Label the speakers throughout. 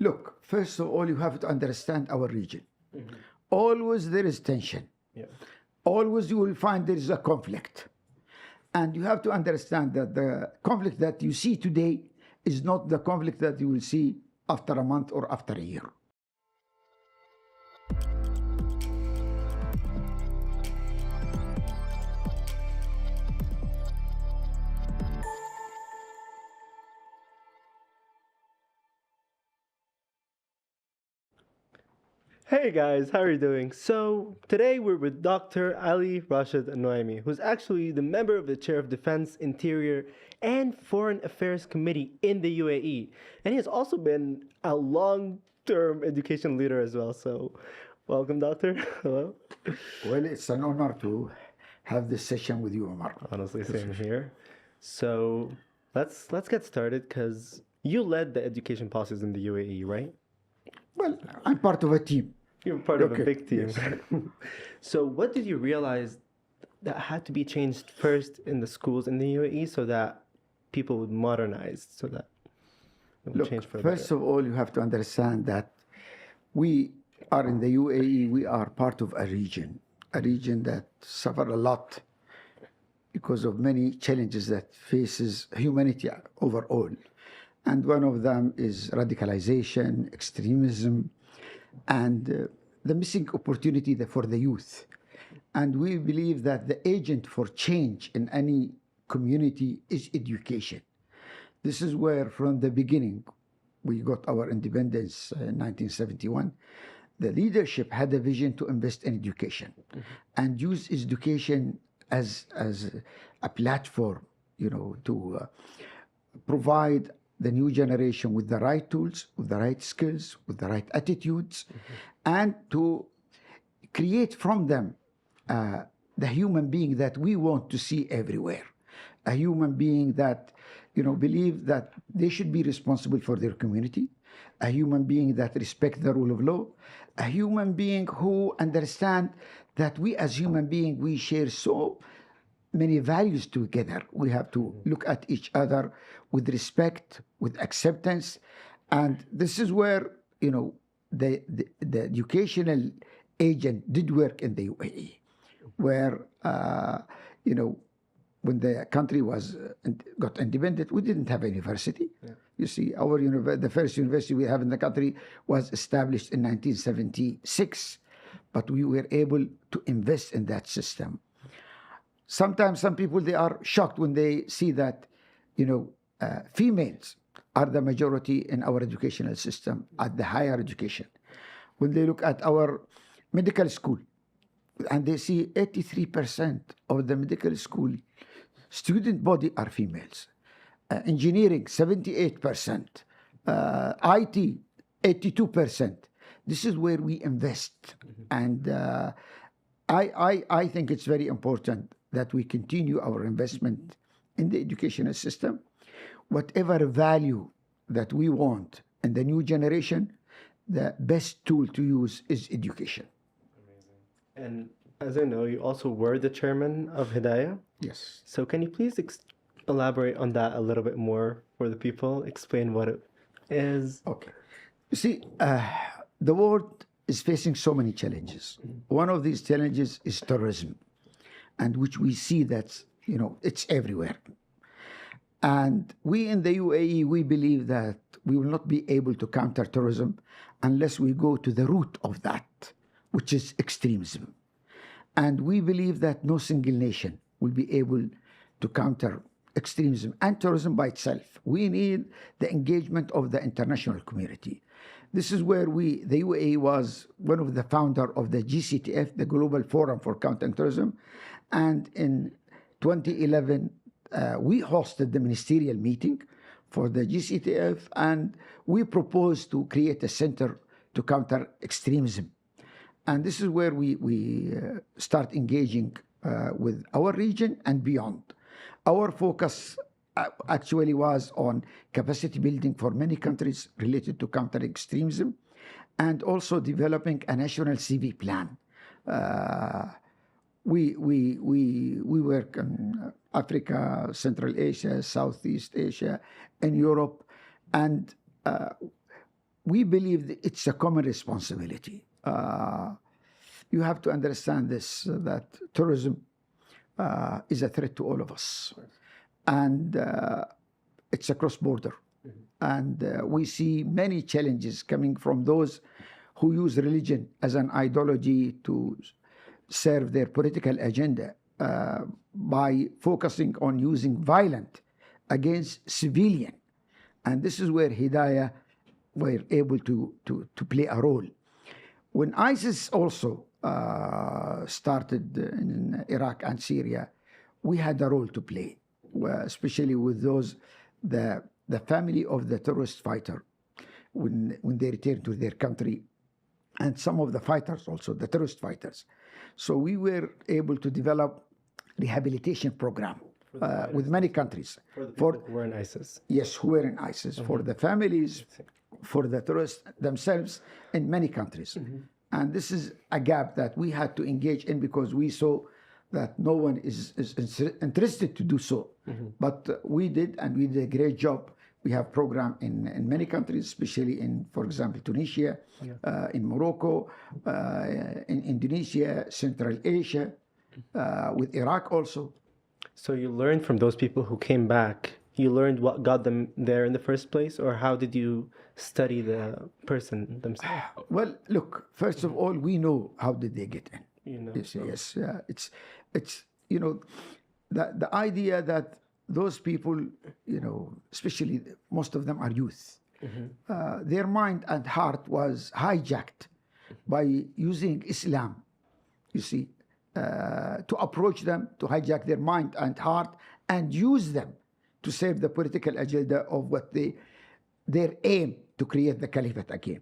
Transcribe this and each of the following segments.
Speaker 1: Look, first of all, you have to understand our region.
Speaker 2: Mm-hmm.
Speaker 1: Always there is tension.
Speaker 2: Yeah.
Speaker 1: Always you will find there is a conflict. And you have to understand that the conflict that you see today is not the conflict that you will see after a month or after a year.
Speaker 2: Hey guys, how are you doing? So, today we're with Dr. Ali Rashid Al Nuaimi, who's actually the member of the Chair of Defense, Interior, and Foreign Affairs Committee in the UAE. And he has also been a long-term education leader as well. So, welcome, Doctor. Hello.
Speaker 1: Well, it's an honor to have this session with you, Omar.
Speaker 2: Honestly, same here. So, let's get started because you led the education policies in the UAE, right?
Speaker 1: Well, I'm part of a team.
Speaker 2: You're part of a
Speaker 1: Okay,
Speaker 2: big team.
Speaker 1: yes.
Speaker 2: So what did you realize that had to be changed first in the schools in the UAE so that people would modernize, so that it would
Speaker 1: Look,
Speaker 2: change for the
Speaker 1: first
Speaker 2: better?
Speaker 1: of all, you have to understand that we are in the UAE, we are part of a region that suffered a lot because of many challenges that faces humanity overall. And one of them is radicalization, extremism, and the missing opportunity for the youth. And we believe that the agent for change in any community is education. This is where, from the beginning, we got our independence in 1971. The leadership had a vision to invest in education and use education as a platform, to provide the new generation with the right tools, with the right skills, with the right attitudes, and to create from them the human being that we want to see everywhere. A human being that, believe that they should be responsible for their community, a human being that respects the rule of law, a human being who understand that we as human beings, we share so many values together. We have to look at each other with respect, with acceptance. And this is where, the educational agent did work in the UAE, where, when the country got independent, we didn't have a university. Yeah. You see, the first university we have in the country was established in 1976, but we were able to invest in that system. Sometimes some people, they are shocked when they see that, females are the majority in our educational system at the higher education. When they look at our medical school and they see 83% of the medical school student body are females. Engineering, 78%. IT, 82%. This is where we invest. And I think it's very important that we continue our investment in the educational system. Whatever value that we want in the new generation, the best tool to use is education.
Speaker 2: Amazing. And as I know, you also were the chairman of Hidayah.
Speaker 1: Yes.
Speaker 2: So can you please elaborate on that a little bit more for the people? Explain what it is.
Speaker 1: Okay. You see, the world is facing so many challenges. One of these challenges is terrorism, and which we see that, it's everywhere. And we in the UAE, we believe that we will not be able to counter terrorism unless we go to the root of that, which is extremism. And we believe that no single nation will be able to counter extremism and terrorism by itself. We need the engagement of the international community. This is where the UAE was one of the founder of the GCTF, the Global Forum for Countering Terrorism. And in 2011, we hosted the ministerial meeting for the GCTF, and we proposed to create a center to counter extremism. And this is where we start engaging with our region and beyond. Our focus actually was on capacity building for many countries related to counter extremism, and also developing a national CV plan. We work in Africa, Central Asia, Southeast Asia, and Europe, and we believe that it's a common responsibility. You have to understand this, that terrorism is a threat to all of us. And it's a cross-border. And we see many challenges coming from those who use religion as an ideology to serve their political agenda by focusing on using violence against civilian. And this is where Hidayah were able to play a role. When ISIS also started in Iraq and Syria, we had a role to play, especially with those, the family of the terrorist fighter, when they returned to their country, and some of the fighters also, the terrorist fighters. So we were able to develop rehabilitation program with many countries.
Speaker 2: For the people who were in ISIS.
Speaker 1: Yes, who were in ISIS, for the families, for the terrorists themselves in many countries. And this is a gap that we had to engage in because we saw that no one is interested to do so. But we did, and we did a great job. We have program in many countries, especially in, for example, Tunisia, in Morocco, in Indonesia, Central Asia, with Iraq also.
Speaker 2: So you learned from those people who came back. You learned what got them there in the first place, or how did you study the person themselves?
Speaker 1: Well, look, first of all, we know how did they get in.
Speaker 2: You know,
Speaker 1: Yes, it's you know, the idea that those people, you know, especially most of them are youth, their mind and heart was hijacked by using Islam, you see, to approach them, to hijack their mind and heart and use them to serve the political agenda of what their aim to create the caliphate again.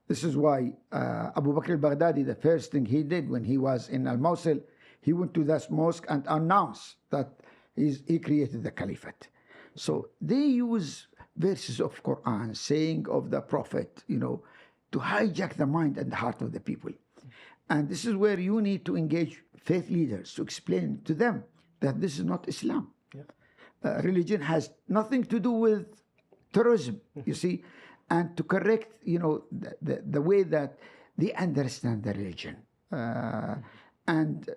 Speaker 1: This is why Abu Bakr al-Baghdadi, the first thing he did when he was in Al-Mosul, he went to that mosque and announced that he created the caliphate. So they use verses of Quran, saying of the Prophet, you know, to hijack the mind and the heart of the people. And this is where you need to engage faith leaders to explain to them that this is not Islam. Religion has nothing to do with terrorism, you see, and to correct, you know, the way that they understand the religion. And,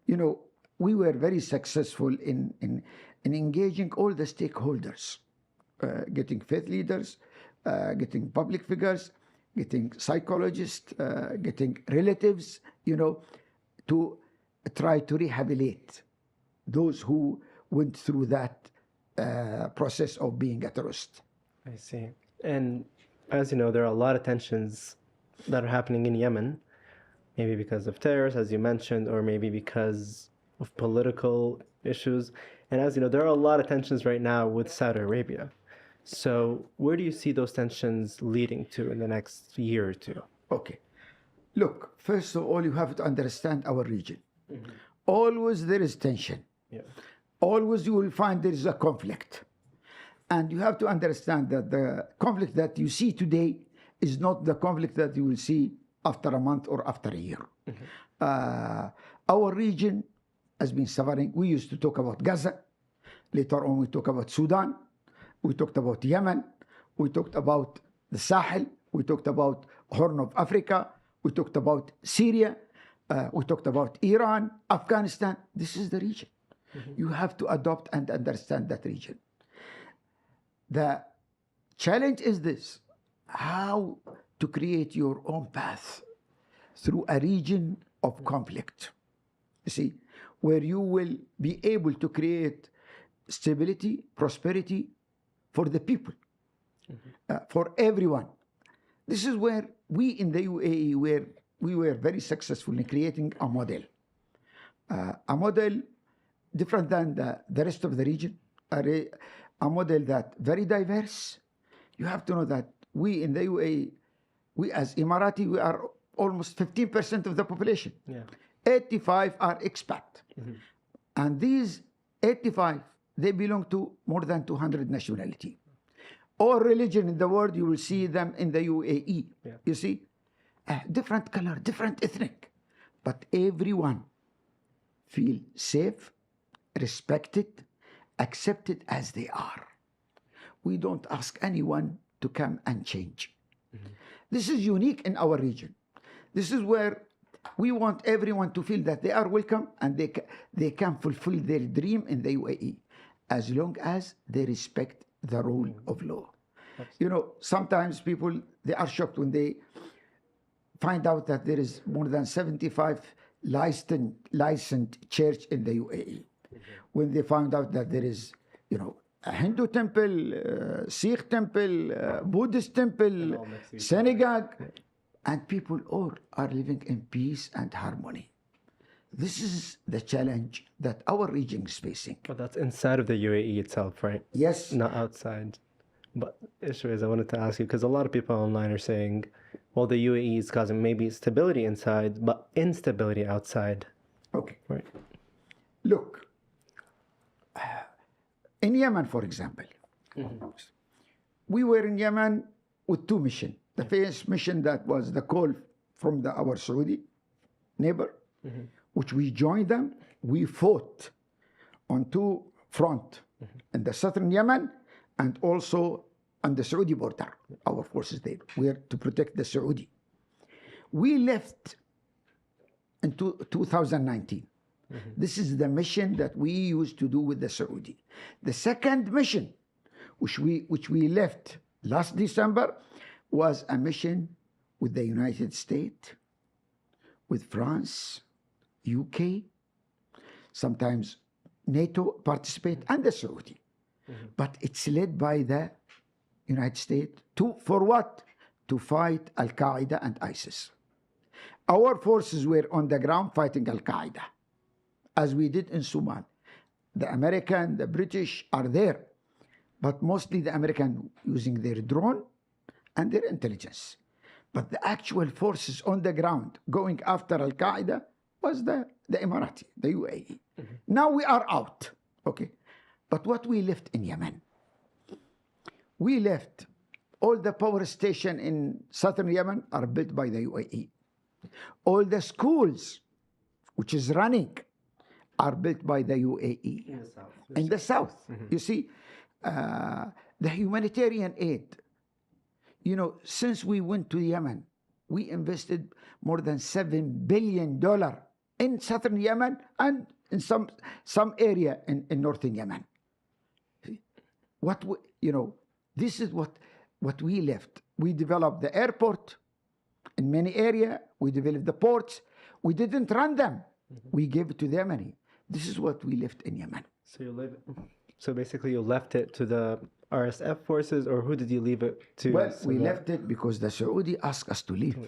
Speaker 1: you know, we were very successful in engaging all the stakeholders, getting faith leaders, getting public figures, getting psychologists, getting relatives, you know, to try to rehabilitate those who went through that process of being a terrorist.
Speaker 2: I see. And as you know, there are a lot of tensions that are happening in Yemen, maybe because of terrorists, as you mentioned, or maybe because of political issues. And as you know, there are a lot of tensions right now with Saudi Arabia. So where do you see those tensions leading to in the next year or two?
Speaker 1: Okay. Look, first of all, you have to understand our region. Always there is tension. Always you will find there is a conflict. And you have to understand that the conflict that you see today is not the conflict that you will see after a month or after a year. Our region has been suffering. We used to talk about Gaza. Later on, we talk about Sudan. We talked about Yemen. We talked about the Sahel. We talked about Horn of Africa. We talked about Syria. We talked about Iran, Afghanistan. This is the region. You have to adopt and understand that region. The challenge is this: how to create your own path through a region of conflict. You see, where you will be able to create stability, prosperity for the people, for everyone. This is where we in the UAE we were very successful in creating a model different than the rest of the region, a model that very diverse. You have to know that we in the UAE, we as Emirati, we are almost 15% of the population. 85 are expat. And these 85, they belong to more than 200 nationality. All religion in the world, you will see them in the UAE. You see, different color, different ethnic, but everyone feel safe, respected, accepted as they are. We don't ask anyone to come and change. This is unique in our region. This is where we want everyone to feel that they are welcome and they can fulfill their dream in the UAE as long as they respect the rule of law. You know, sometimes people, they are shocked when they find out that there is more than 75 licensed church in the UAE. When they find out that there is, you know, a Hindu temple, Sikh temple, Buddhist temple, synagogue, and people all are living in peace and harmony. This is the challenge that our region is facing.
Speaker 2: But that's inside of the UAE itself, right?
Speaker 1: Yes.
Speaker 2: Not outside. But issue is, I wanted to ask you, because a lot of people online are saying, well, the UAE is causing maybe stability inside, but instability outside.
Speaker 1: Okay.
Speaker 2: Right.
Speaker 1: Look, in Yemen, for example, we were in Yemen with two missions. The first mission, that was the call from our Saudi neighbor, which we joined them. We fought on two fronts, in the southern Yemen and also on the Saudi border. Our forces there were to protect the Saudi. We left in 2019. This is the mission that we used to do with the Saudi. The second mission, which we left last December, was a mission with the United States, with France, UK, sometimes NATO participate, and the Saudi. But it's led by the United States. For what? To fight Al-Qaeda and ISIS. Our forces were on the ground fighting Al-Qaeda, as we did in Somalia. The American, the British are there, but mostly the American using their drone and their intelligence. But the actual forces on the ground going after Al-Qaeda was the Emirati, the UAE. Now we are out, okay. But what we left in Yemen? We left all the power stations in southern Yemen are built by the UAE. All the schools, which is running, are built by the UAE.
Speaker 2: In the south.
Speaker 1: In the south. You see, the humanitarian aid, you know, since we went to Yemen, we invested more than $7 billion in southern Yemen and in some area in northern Yemen. This is what we left. We developed the airport in many areas. We developed the ports. We didn't run them. We gave it to the Yemeni. This is what we left in Yemen.
Speaker 2: So basically you left it to the RSF forces, or who did you leave it to?
Speaker 1: Well, we left it because the Saudi asked us to leave.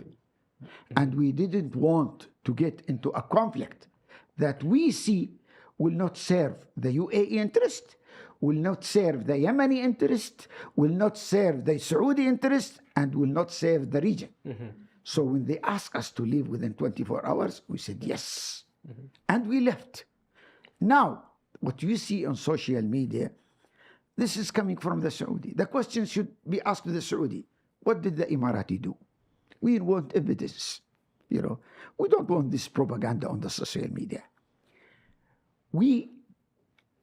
Speaker 1: And we didn't want to get into a conflict that we see will not serve the UAE interest, will not serve the Yemeni interest, will not serve the Saudi interest, and will not serve the region. So when they asked us to leave within 24 hours, we said yes. And we left. Now, what you see on social media, this is coming from the Saudi. The question should be asked to the Saudi. What did the Emirati do? We want evidence. You know, we don't want this propaganda on the social media. We,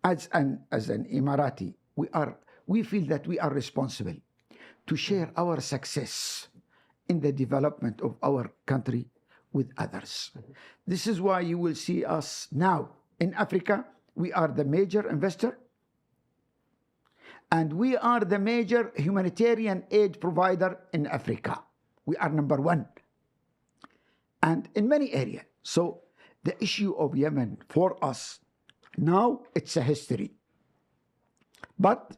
Speaker 1: as an Emirati, we feel that we are responsible to share our success in the development of our country with others. This is why you will see us now in Africa. We are the major investor, and we are the major humanitarian aid provider in Africa. We are number one, and in many areas. So the issue of Yemen for us now, it's a history. But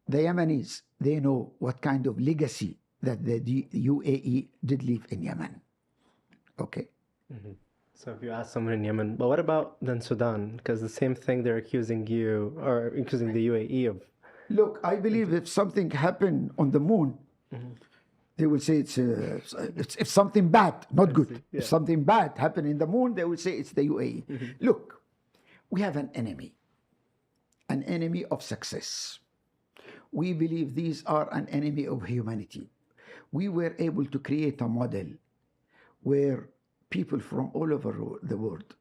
Speaker 1: the Yemenis, they know what kind of legacy that the UAE did leave in Yemen. Okay.
Speaker 2: So if you ask someone in Yemen, but what about then Sudan? Because the same thing they're accusing you, or accusing the UAE of.
Speaker 1: Look, I believe if something happened on the moon, they will say it's something bad, not good.
Speaker 2: Yeah.
Speaker 1: If something bad happened in the moon, they will say it's the UAE. Look, we have an enemy of success. We believe these are an enemy of humanity. We were able to create a model where people from all over the world,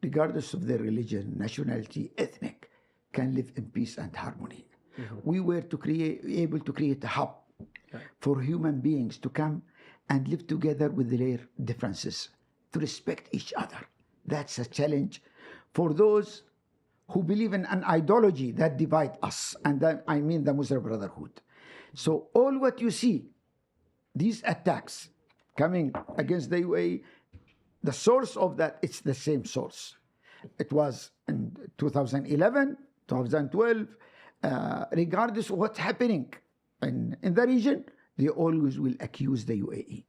Speaker 1: regardless of their religion, nationality, ethnic, can live in peace and harmony. We were able to create a hub for human beings to come and live together with their differences, to respect each other. That's a challenge for those who believe in an ideology that divide us, and I mean the Muslim Brotherhood. So all what you see, these attacks coming against the UAE, the source of that, it's the same source. It was in 2011, 2012, regardless of what's happening in the region, they always will accuse the UAE.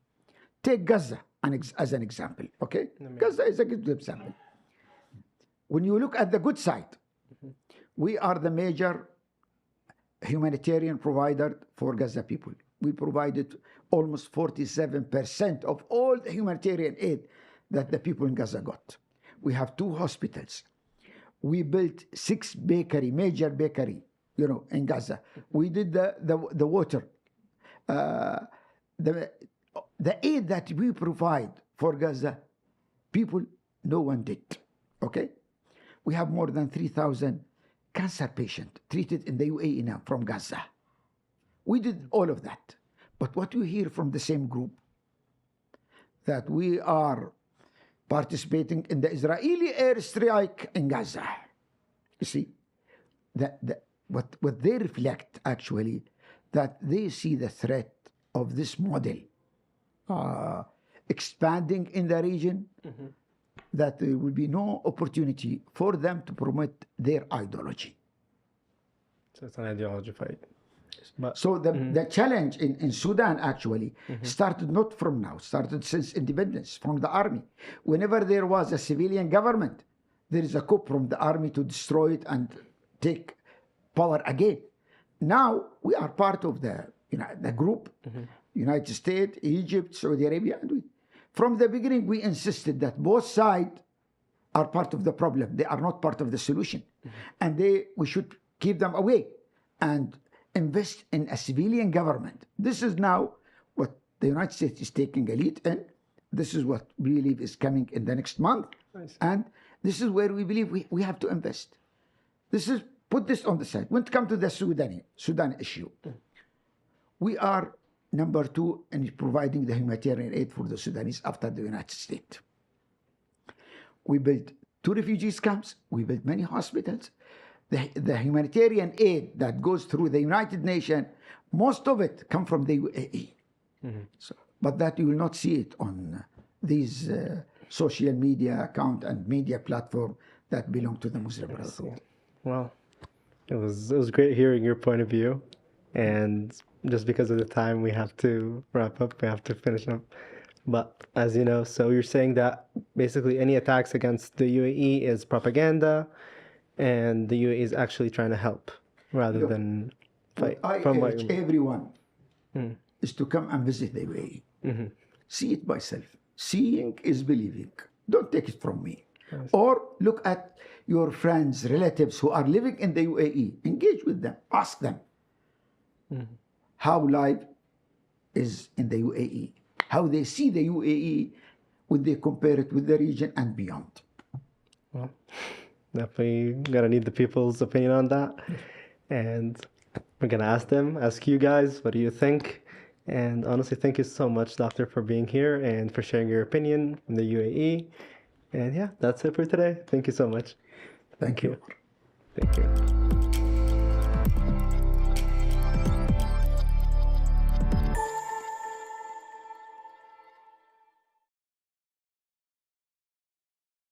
Speaker 1: Take Gaza as an example, okay? Gaza is a good example. When you look at the good side, we are the major humanitarian provider for Gaza people. We provided almost 47% of all the humanitarian aid that the people in Gaza got. We have 2 hospitals. We built 6 major bakery, in Gaza. We did the water. The aid that we provide for Gaza people, no one did. Okay? We have more than 3,000 cancer patients treated in the UAE now from Gaza. We did all of that. But what you hear from the same group, that we are participating in the Israeli airstrike in Gaza. You see, what they reflect actually, that they see the threat of this model expanding in the region, that there will be no opportunity for them to promote their ideology.
Speaker 2: So it's an ideology fight.
Speaker 1: So the challenge in Sudan actually started not from now, started since independence, from the army. Whenever there was a civilian government, there is a coup from the army to destroy it and take power again. Now we are part of the group, United States, Egypt, Saudi Arabia. And from the beginning, we insisted that both sides are part of the problem. They are not part of the solution. And we should keep them away and invest in a civilian government. This is now what the United States is taking a lead in. This is what we believe is coming in the next month. And this is where we believe we have to invest. Put this on the side. When it comes to the Sudan issue, we are number 2 in providing the humanitarian aid for the Sudanese after the United States. We built 2 refugees camps. We built many hospitals. The humanitarian aid that goes through the United Nations, most of it come from the UAE. But that you will not see it on these social media account and media platform that belong to the Muslim Brotherhood.
Speaker 2: Well, it was great hearing your point of view, and just because of the time, we have to wrap up. We have to finish up. But as you know, so you're saying that basically any attacks against the UAE is propaganda, and the UAE is actually trying to help rather than fight.
Speaker 1: I urge everyone is to come and visit the UAE. See it by self. Seeing is believing. Don't take it from me. Yes. Or look at your friends, relatives who are living in the UAE. Engage with them. Ask them how life is in the UAE, how they see the UAE when they compare it with the region and beyond.
Speaker 2: Well, definitely gonna need the people's opinion on that, and we're gonna ask you guys, what do you think? And honestly, thank you so much, Doctor, for being here and for sharing your opinion from the UAE. And yeah, that's it for today. Thank you so much.
Speaker 1: Thank you.
Speaker 2: Thank you.